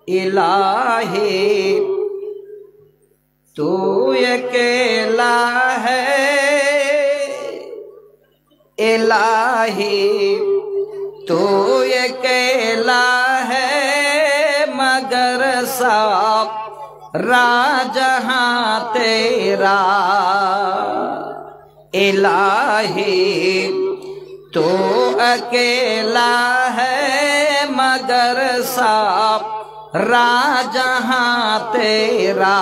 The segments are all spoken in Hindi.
इलाही तू अकेला है, इलाही तू अकेला है, मगर सारा जहां तेरा। इलाही तू अकेला है, मगर सारा जहां तेरा।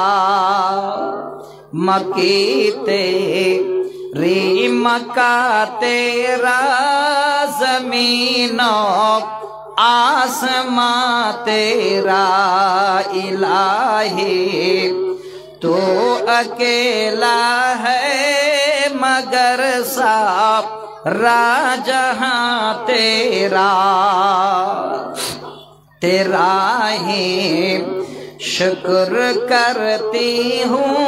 मकी तेरी मक्का तेरा, ज़मीनो आसमां तेरा। इलाही तू अकेला है, मगर सारा जहां तेरा। तेरा ही शुक्र करती हूँ,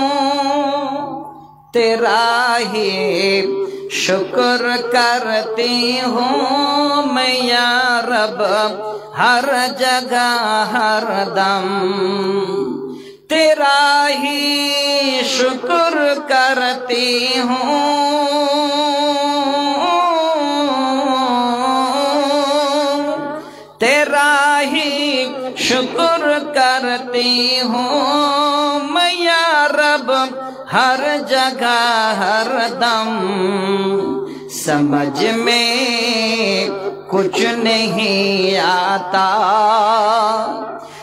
तेरा ही शुक्र करती हूँ मैं या रब, हर जगह हर दम। तेरा ही शुक्र करती हूँ, तेरा ही शुक्र करती हूँ मैं या रब, हर जगह हर दम। समझ में कुछ नहीं आता,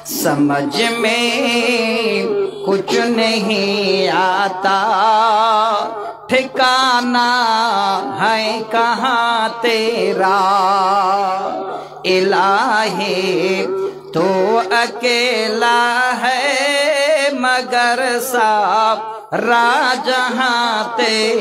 समझ में कुछ नहीं आता, ठिकाना है कहाँ तेरा। इलाही तो अकेला है, मगर सारा जहां तेरा।